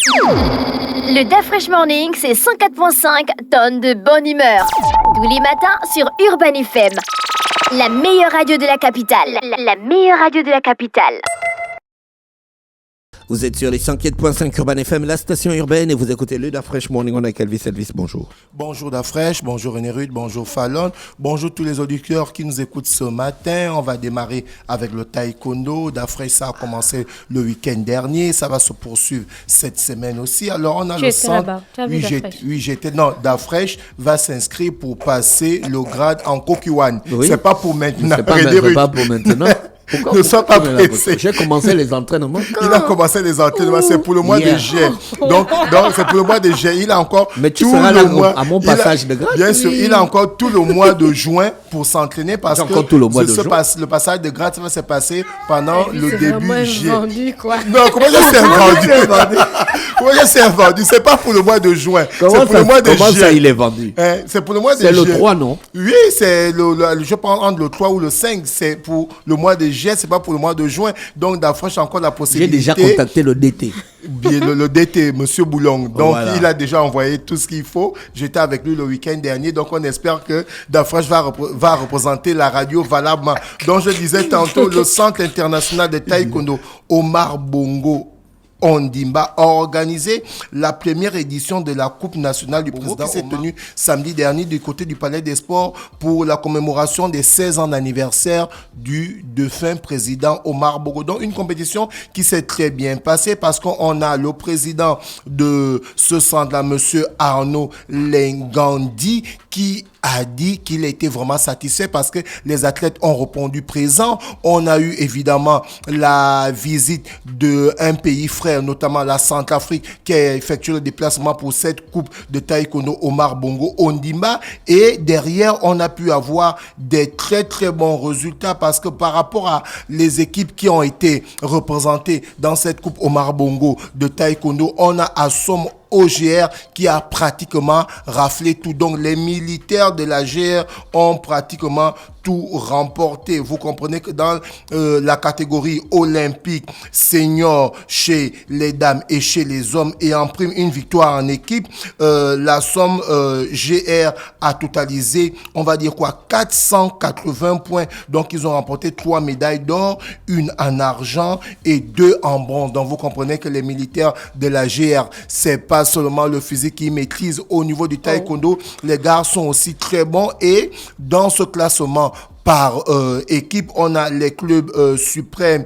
Le DaFresh Morning, c'est 104.5 tonnes de bonne humeur. Tous les matins sur Urban FM. La meilleure radio de la capitale. La meilleure radio de la capitale. Vous êtes sur les 104.5 Urban FM, la station urbaine, et vous écoutez le DaFresh Morning. On a Elvis, bonjour. Bonjour DaFresh, bonjour René Rude, bonjour Fallon, bonjour tous les auditeurs qui nous écoutent ce matin. On va démarrer avec le taekwondo. DaFresh, ça a commencé le week-end dernier, ça va se poursuivre cette semaine aussi. Alors on a le centre. Oui, j'étais. Non, DaFresh va s'inscrire pour passer le grade en Kokuwan. Oui. C'est pas pour maintenant. C'est pas pour maintenant. Pourquoi ne sois pas pressé. J'ai commencé les entraînements. Il a commencé les entraînements, c'est pour le mois de juillet. Donc c'est pour le mois de juillet. Il a encore mais tu tout seras le là mois. À mon passage de grade. Bien sûr, il a encore tout le mois de juin pour s'entraîner parce que encore tout le mois de juin. Le passage de grade va se passer pendant le début juillet. Vendu, quoi. Non, comment je sais vendu? Comment je sais vendu? C'est pas pour le mois de juin. C'est pour le mois de comment juillet. Ça, il est vendu? C'est pour le mois de juillet. C'est le 3, non? Oui, c'est je pense entre le 3 ou le 5. C'est pour le mois de juillet, c'est pas pour le mois de juin. Donc, DaFresh a encore la possibilité. J'ai déjà contacté le DT. Bien, le DT, Monsieur Boulong. Donc, voilà. Il a déjà envoyé tout ce qu'il faut. J'étais avec lui le week-end dernier. Donc, on espère que DaFresh va représenter la radio valablement. Donc, je disais tantôt, le Centre international de taekwondo Omar Bongo Ondimba a organisé la première édition de la Coupe nationale du président qui s'est tenue samedi dernier du côté du Palais des Sports pour la commémoration des 16 ans d'anniversaire du défunt président Omar Bongo. Donc une compétition qui s'est très bien passée parce qu'on a le président de ce centre-là, monsieur Arnaud Lengandi, qui a dit qu'il était vraiment satisfait parce que les athlètes ont répondu présent. On a eu évidemment la visite d'un pays frère, notamment la Centrafrique, qui a effectué le déplacement pour cette coupe de taekwondo Omar Bongo Ondimba. Et derrière, on a pu avoir des très très bons résultats parce que par rapport à les équipes qui ont été représentées dans cette coupe Omar Bongo de taekwondo, on a Assom OGR qui a pratiquement raflé tout. Donc les militaires de la GR ont pratiquement tout remporté. Vous comprenez que dans la catégorie olympique senior chez les dames et chez les hommes et en prime une victoire en équipe, la somme GR a totalisé, on va dire quoi, 480 points. Donc ils ont remporté 3 médailles d'or, une en argent et 2 en bronze. Donc vous comprenez que les militaires de la GR, c'est pas seulement le physique qu'ils maîtrisent. Au niveau du taekwondo, les gars sont aussi très bons et dans ce classement par équipe, on a les clubs suprêmes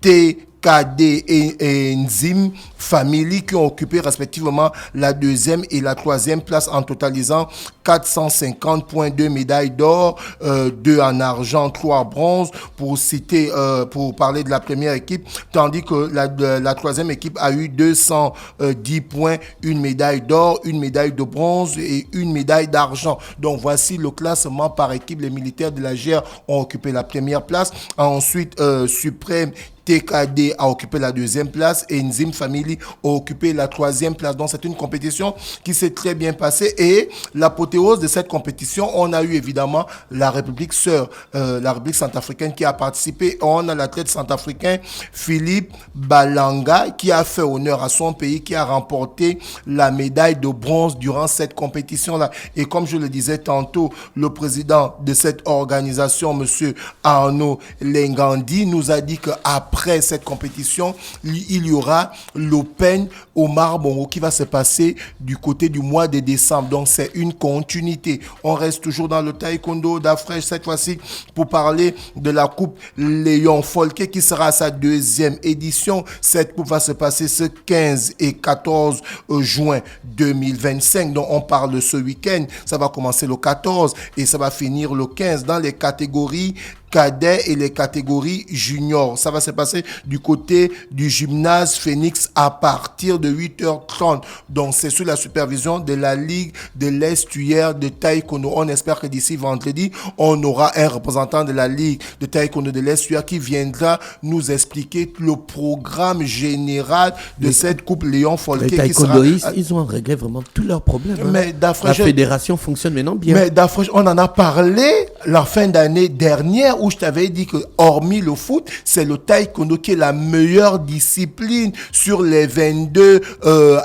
TKD et Nzim Family qui ont occupé respectivement la 2e et la 3e place en totalisant 450 points, 2 médailles d'or, 2 en argent, 3 en bronze pour citer, pour parler de la première équipe, tandis que la 3e équipe a eu 210 points, une médaille d'or, une médaille de bronze et une médaille d'argent. Donc voici le classement par équipe. Les militaires de la GR ont occupé la première place. Ensuite, Suprême TKD a occupé la 2e place et Nzim Family a occupé la 3e place. Donc c'est une compétition qui s'est très bien passée et l'apothéose de cette compétition, on a eu évidemment la République sœur, la République centrafricaine qui a participé. On a l'athlète centrafricain Philippe Balanga qui a fait honneur à son pays, qui a remporté la médaille de bronze durant cette compétition-là. Et comme je le disais tantôt, le président de cette organisation, monsieur Arnaud Lengandi, nous a dit qu'après cette compétition, il y aura l'Open Omar Bongo qui va se passer du côté du mois de décembre. Donc c'est une continuité. On reste toujours dans le taekwondo DaFresh cette fois-ci pour parler de la coupe Léon Folquet qui sera à sa 2e édition. Cette coupe va se passer ce 15 et 14 juin 2025. Donc on parle de ce week-end. Ça va commencer le 14 et ça va finir le 15 dans les catégories cadets et les catégories juniors. Ça va se passer du côté du gymnase Phoenix à partir de 8h30. Donc, c'est sous la supervision de la Ligue de l'estuaire de taekwondo. On espère que d'ici vendredi, on aura un représentant de la Ligue de taekwondo de l'estuaire qui viendra nous expliquer le programme général de cette coupe Léon Folquet. Les taekwondoïstes, ils ont réglé vraiment tous leurs problèmes. Mais la fédération fonctionne maintenant bien. Mais DaFresh, on en a parlé la fin d'année dernière où je t'avais dit que hormis le foot, c'est le taekwondo qui est la meilleure discipline sur les 22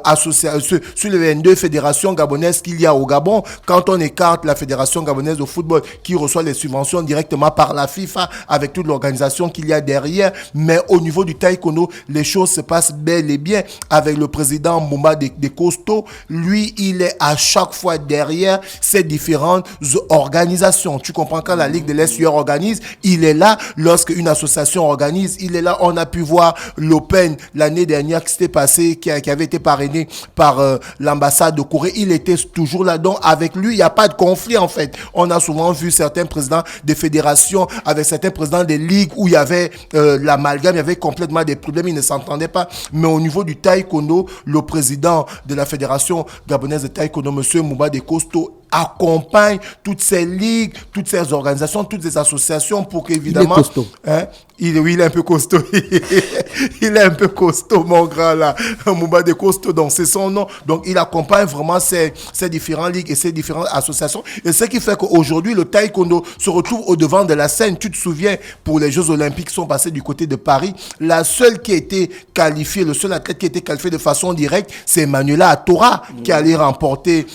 associations, sur les 22 fédérations gabonaises qu'il y a au Gabon. Quand on écarte la fédération gabonaise de football qui reçoit les subventions directement par la FIFA avec toute l'organisation qu'il y a derrière, mais au niveau du taekwondo, les choses se passent bel et bien avec le président Mouma de Costo. Lui, il est à chaque fois derrière ces différentes organisations. Tu comprends, quand la Ligue de l'Est organise, il est là. Lorsque une association organise, il est là. On a pu voir l'Open l'année dernière qui s'était passé, qui avait été parrainé par l'ambassade de Corée. Il était toujours là. Donc avec lui, il n'y a pas de conflit en fait. On a souvent vu certains présidents des fédérations avec certains présidents des ligues où il y avait l'amalgame, il y avait complètement des problèmes, ils ne s'entendaient pas. Mais au niveau du taekwondo, le président de la fédération gabonaise de taekwondo, monsieur Mouba de Costo, accompagne toutes ces ligues, toutes ces organisations, toutes ces associations pour qu'évidemment... Il est costaud. Oui, il est un peu costaud. Il est un peu costaud, mon grand, là. Mouba de Costo, donc c'est son nom. Donc, il accompagne vraiment ces différentes ligues et ces différentes associations. Et ce qui fait qu'aujourd'hui, le taekwondo se retrouve au devant de la scène. Tu te souviens, pour les Jeux Olympiques qui sont passés du côté de Paris, la seule qui a été qualifiée, le seul athlète qui a été qualifié de façon directe, c'est Manuela Atora, qui allait remporter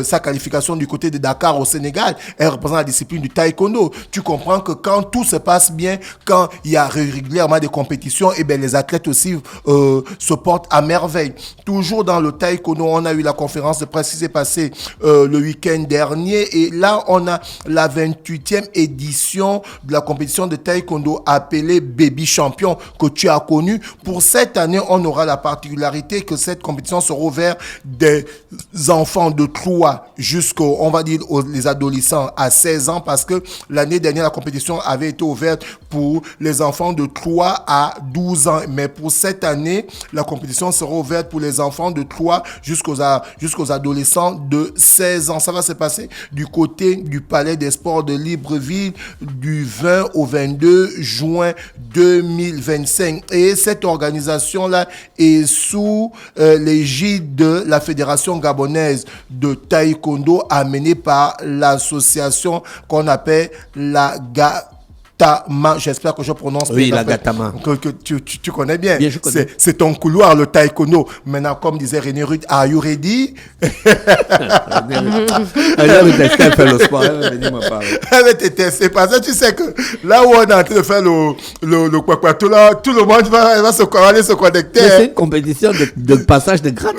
sa qualification du côté de Dakar au Sénégal. Elle représente la discipline du taekwondo. Tu comprends que quand tout se passe bien, quand il y a régulièrement des compétitions, et bien les athlètes aussi se portent à merveille. Toujours dans le taekwondo, on a eu la conférence de presse qui s'est passée le week-end dernier, et là on a la 28e édition de la compétition de taekwondo appelée Baby Champion que tu as connue. Pour cette année, on aura la particularité que cette compétition sera ouverte des enfants de 3 jusqu'aux, on va dire, les adolescents à 16 ans, parce que l'année dernière, la compétition avait été ouverte pour les enfants de 3 à 12 ans. Mais pour cette année, la compétition sera ouverte pour les enfants de 3 jusqu'aux adolescents de 16 ans. Ça va se passer du côté du Palais des Sports de Libreville du 20 au 22 juin 2025. Et cette organisation-là est sous l'égide de la Fédération gabonaise de taekwondo amenée par l'association qu'on appelle la Gatama. J'espère que je prononce bien. Oui, la Gatama. Que tu connais bien. Bien, je connais. C'est ton couloir, le taekwondo. Maintenant, comme disait René Rude, are you ready? Elle fait le sport. Elle va venir me parler. Elle va te tester. Parce que tu sais que là où on est en train de faire le quoi, tout le monde va aller se connecter. Mais c'est une compétition de passage de grade.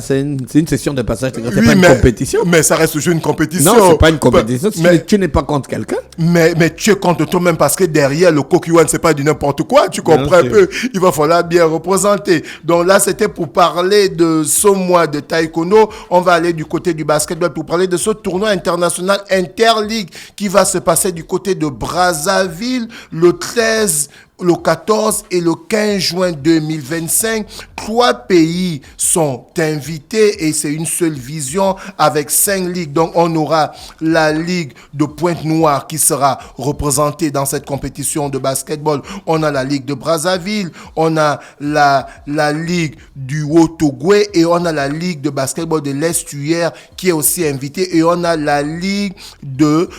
C'est une session de passage de grade. C'est Oui, pas une compétition. Mais ça reste toujours une compétition. Non, c'est pas une compétition. Mais Tu n'es pas contre quelqu'un. Mais tu es contre toi-même parce que derrière le Kokyuan, c'est pas du n'importe quoi. Tu comprends un peu. Il va falloir bien représenter. Donc là, c'était pour parler de ce mois de taekwondo. On va aller du côté du basketball pour parler de ce tournoi international Interligue qui va se passer du côté de Brazzaville le 13, le 14 et le 15 juin 2025. 3 pays sont invités et c'est une seule vision avec 5 ligues. Donc, on aura la Ligue de Pointe-Noire qui sera représentée dans cette compétition de basketball. On a la Ligue de Brazzaville, on a la Ligue du Haut-Togo et on a la Ligue de basketball de l'Estuaire qui est aussi invitée et on a la Ligue de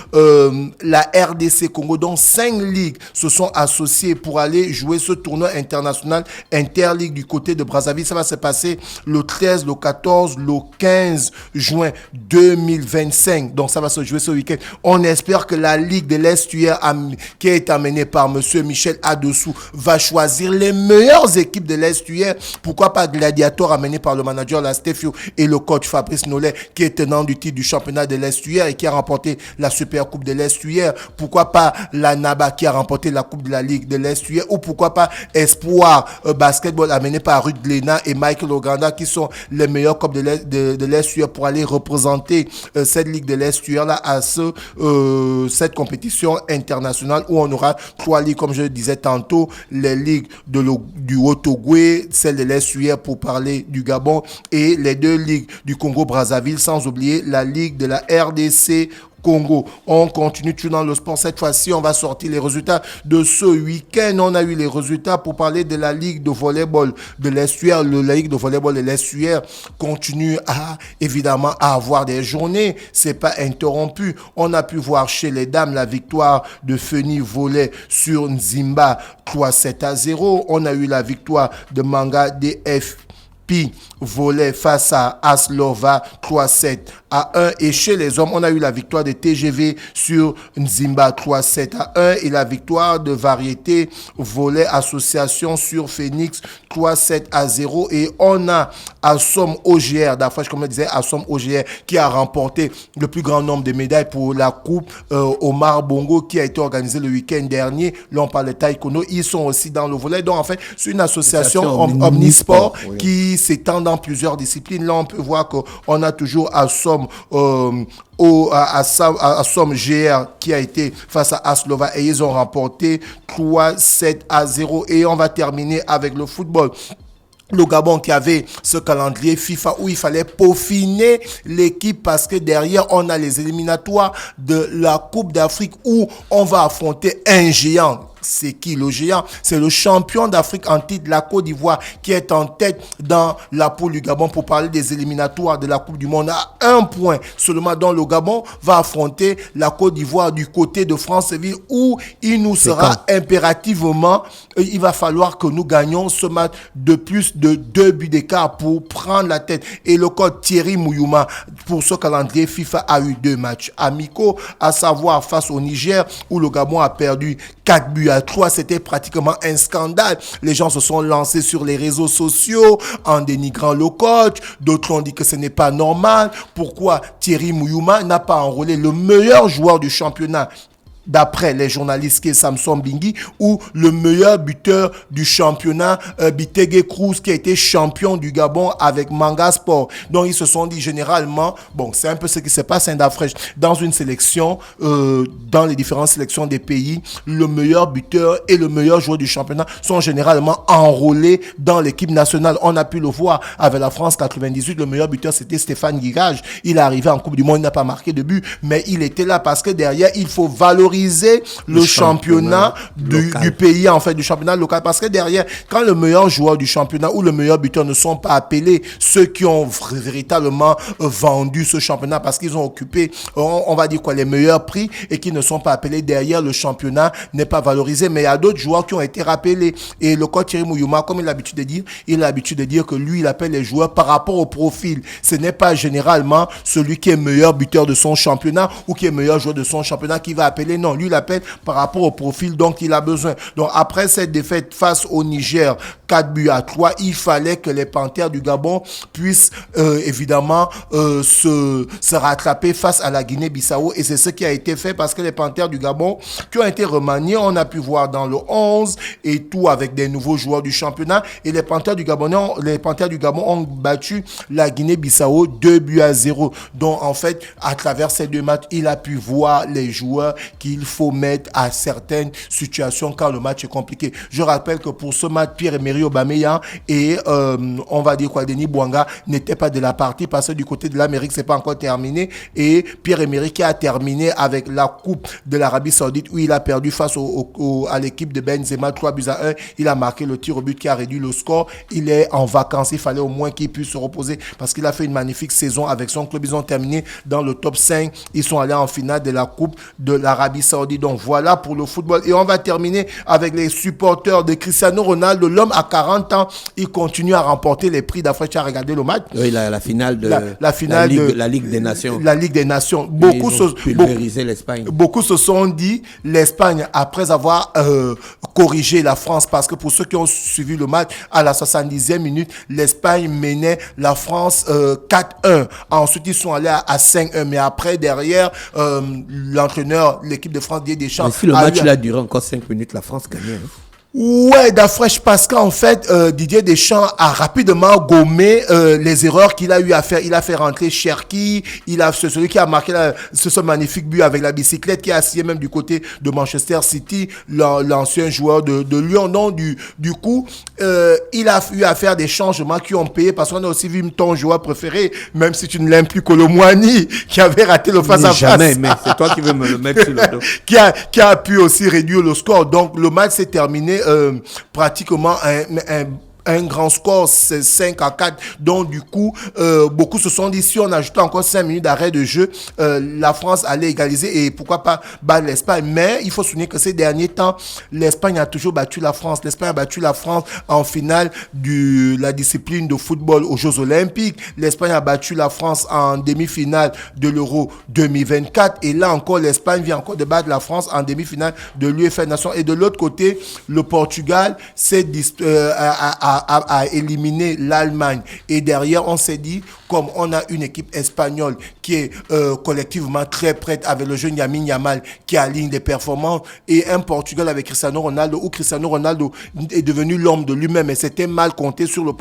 la RDC Congo. Donc, 5 ligues se sont associées pour aller jouer ce tournoi international Interligue du côté de Brazzaville. Ça va se passer le 13, le 14, le 15 juin 2025. Donc, ça va se jouer ce week-end. On espère que la Ligue de l'Estuaire, qui est amenée par monsieur Michel Adessou, va choisir les meilleures équipes de l'Estuaire. Pourquoi pas Gladiator, amené par le manager Lastefio et le coach Fabrice Nollet, qui est tenant du titre du championnat de l'Estuaire et qui a remporté la Super Coupe de l'Estuaire. Pourquoi pas la Naba, qui a remporté la Coupe de la Ligue de l'Estuaire, ou pourquoi pas Espoir Basketball, amené par Ruth Glena et Michael Oganda, qui sont les meilleurs clubs de l'Estuaire pour aller représenter cette Ligue de l'Estuaire là à cette compétition internationale où on aura 3 ligues, comme je le disais tantôt, les ligues du Haut-Togo, celle de l'Estuaire pour parler du Gabon et les 2 ligues du Congo-Brazzaville, sans oublier la Ligue de la RDC Congo. On continue toujours dans le sport. Cette fois-ci, on va sortir les résultats de ce week-end. On a eu les résultats pour parler de la Ligue de volleyball de l'Estuaire. La Ligue de volleyball de l'Estuaire continue évidemment à avoir des journées. C'est pas interrompu. On a pu voir chez les dames la victoire de Feni Volley sur Nzimba 3-7-0. On a eu la victoire de Manga DFP Volley face à Aslova 3-7-1. Et chez les hommes, on a eu la victoire de TGV sur Nzimba 3-7-1 et la victoire de Variété Volley Association sur Phoenix 3-7-0. Et on a Assom OGR d'Afrique, comme je disais, Assom OGR qui a remporté le plus grand nombre de médailles pour la coupe Omar Bongo qui a été organisée le week-end dernier. Là, on parle de taekwondo. Ils sont aussi dans le volley. Donc, en fait, c'est une association omnisport qui s'étend dans plusieurs disciplines. Là, on peut voir qu'on a toujours Assom Assom GR qui a été face à Aslova et ils ont remporté 3-7-0. Et on va terminer avec le football. Le Gabon qui avait ce calendrier FIFA où il fallait peaufiner l'équipe parce que derrière on a les éliminatoires de la Coupe d'Afrique où on va affronter un géant. C'est qui le géant? C'est le champion d'Afrique en titre, la Côte d'Ivoire, qui est en tête dans la poule du Gabon pour parler des éliminatoires de la Coupe du Monde. À un point seulement, dont le Gabon va affronter la Côte d'Ivoire du côté de Franceville où il nous sera impérativement, il va falloir que nous gagnions ce match de plus de 2 buts d'écart pour prendre la tête. Et le coach Thierry Mouyouma, pour ce calendrier FIFA, a eu 2 matchs amicaux, à savoir face au Niger où le Gabon a perdu 4 buts à 3, c'était pratiquement un scandale. Les gens se sont lancés sur les réseaux sociaux en dénigrant le coach. D'autres ont dit que ce n'est pas normal. Pourquoi Thierry Mouyouma n'a pas enrôlé le meilleur joueur du championnat d'après les journalistes qui est Samson Bingui, ou le meilleur buteur du championnat, Bitege Cruz, qui a été champion du Gabon avec Manga Sport. Donc ils se sont dit généralement, bon, c'est un peu ce qui se passe à Saint-Dafrèche, dans une sélection, dans les différentes sélections des pays, le meilleur buteur et le meilleur joueur du championnat sont généralement enrôlés dans l'équipe nationale. On a pu le voir avec la France 98, le meilleur buteur c'était Stéphane Guigage. Il est arrivé en Coupe du Monde, il n'a pas marqué de but, mais il était là parce que derrière, il faut valoriser le championnat du pays, en fait, du championnat local. Parce que derrière, quand le meilleur joueur du championnat ou le meilleur buteur ne sont pas appelés, ceux qui ont véritablement vendu ce championnat parce qu'ils ont occupé, on va dire quoi, les meilleurs prix et qui ne sont pas appelés, derrière, le championnat n'est pas valorisé. Mais il y a d'autres joueurs qui ont été rappelés. Et le coach Thierry Mouyouma, comme il a l'habitude de dire que lui, il appelle les joueurs par rapport au profil. Ce n'est pas généralement celui qui est meilleur buteur de son championnat ou qui est meilleur joueur de son championnat qui va appeler. Non, lui, il appelle par rapport au profil dont il a besoin. Donc, après cette défaite face au Niger, 4 buts à 3, il fallait que les Panthères du Gabon puissent évidemment se rattraper face à la Guinée-Bissau. Et c'est ce qui a été fait parce que les Panthères du Gabon, qui ont été remaniés, on a pu voir dans le 11 et tout avec des nouveaux joueurs du championnat. Et les Panthères du Gabon ont battu la Guinée-Bissau 2 buts à 0. Donc, en fait, à travers ces 2 matchs, il a pu voir les joueurs qu'il faut mettre à certaines situations quand le match est compliqué. Je rappelle que pour ce match, Pierre-Emerick Aubameyang et on va dire quoi, Denis Bouanga n'étaient pas de la partie parce que du côté de l'Amérique, c'est pas encore terminé. Et Pierre-Emerick qui a terminé avec la Coupe de l'Arabie Saoudite où il a perdu face à l'équipe de Benzema 3 buts à 1. Il a marqué le tir au but qui a réduit le score. Il est en vacances. Il fallait au moins qu'il puisse se reposer parce qu'il a fait une magnifique saison avec son club. Ils ont terminé dans le top 5. Ils sont allés en finale de la Coupe de l'Arabie Saoudite. Donc voilà pour le football. Et on va terminer avec les supporters de Cristiano Ronaldo. L'homme à 40 ans, il continue à remporter les prix d'Afrique. Tu as regardé le match? Oui, la finale de la Ligue des Nations. La Ligue des Nations. Beaucoup se sont dit, l'Espagne, après avoir corrigé la France, parce que pour ceux qui ont suivi le match, à la 70e minute, l'Espagne menait la France 4-1. Ensuite, ils sont allés à 5-1. Mais après, derrière, l'entraîneur, l'équipe de France, Didier Deschamps. Mais si le match a duré encore 5 minutes, la France gagnait. Ouais, Dafresh, parce qu'en fait, Didier Deschamps a rapidement gommé les erreurs qu'il a eu à faire. Il a fait rentrer Cherki, celui qui a marqué ce magnifique but avec la bicyclette, qui a assis même du côté de Manchester City, l'ancien joueur de Lyon. Donc, du coup, il a eu à faire des changements qui ont payé, parce qu'on a aussi vu ton joueur préféré, même si tu ne l'aimes plus, Kolo Muani, qui avait raté le face-à-face. Jamais, mais c'est toi qui veux me le mettre sur le dos. qui a pu aussi réduire le score. Donc, le match s'est terminé pratiquement un grand score, c'est 5-4. Donc, du coup, beaucoup se sont dit, si on ajoutait encore 5 minutes d'arrêt de jeu, la France allait égaliser et pourquoi pas battre l'Espagne. Mais il faut souligner que ces derniers temps, l'Espagne a toujours battu la France. L'Espagne a battu la France en finale de la discipline de football aux Jeux Olympiques. L'Espagne a battu la France en demi-finale de l'Euro 2024. Et là encore, l'Espagne vient encore de battre la France en demi-finale de l'UEFA Nations. Et de l'autre côté, le Portugal a éliminé l'Allemagne. Et derrière, on s'est dit, comme on a une équipe espagnole qui est collectivement très prête avec le jeune Lamine Yamal qui aligne des performances, et un Portugal avec Cristiano Ronaldo, où Cristiano Ronaldo est devenu l'homme de lui-même. Et c'était mal compté sur le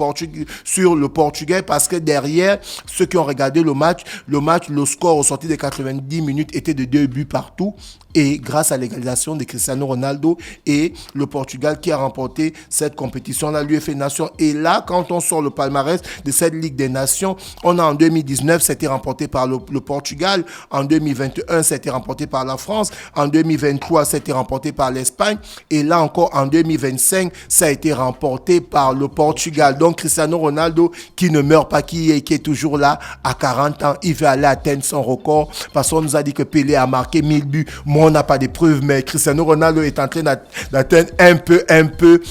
Portugais, parce que derrière, ceux qui ont regardé le match, le score au sorti des 90 minutes était de 2 buts partout. Et grâce à l'égalisation de Cristiano Ronaldo et le Portugal qui a remporté cette compétition-là, l'UEFA Nations. Et là, quand on sort le palmarès de cette Ligue des Nations, on a en 2019, c'était remporté par le Portugal. En 2021, c'était remporté par la France. En 2023, c'était remporté par l'Espagne. Et là encore, en 2025, ça a été remporté par le Portugal. Donc, Cristiano Ronaldo, qui ne meurt pas, qui est toujours là à 40 ans, il veut aller atteindre son record. Parce qu'on nous a dit que Pelé a marqué 1000 buts. On n'a pas de preuves, mais Cristiano Ronaldo est en train d'atteindre un peu,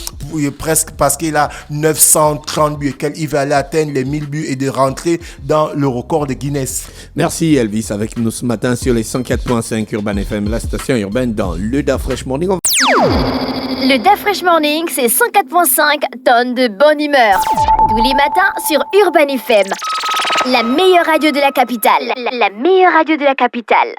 presque, parce qu'il a 930 buts et qu'il va aller atteindre les 1000 buts et de rentrer dans le record de Guinness. Merci Elvis avec nous ce matin sur les 104.5 Urban FM, la station urbaine dans le Dafresh Morning. Le Dafresh Morning, c'est 104.5 tonnes de bonne humeur. Tous les matins sur Urban FM. La meilleure radio de la capitale. La meilleure radio de la capitale.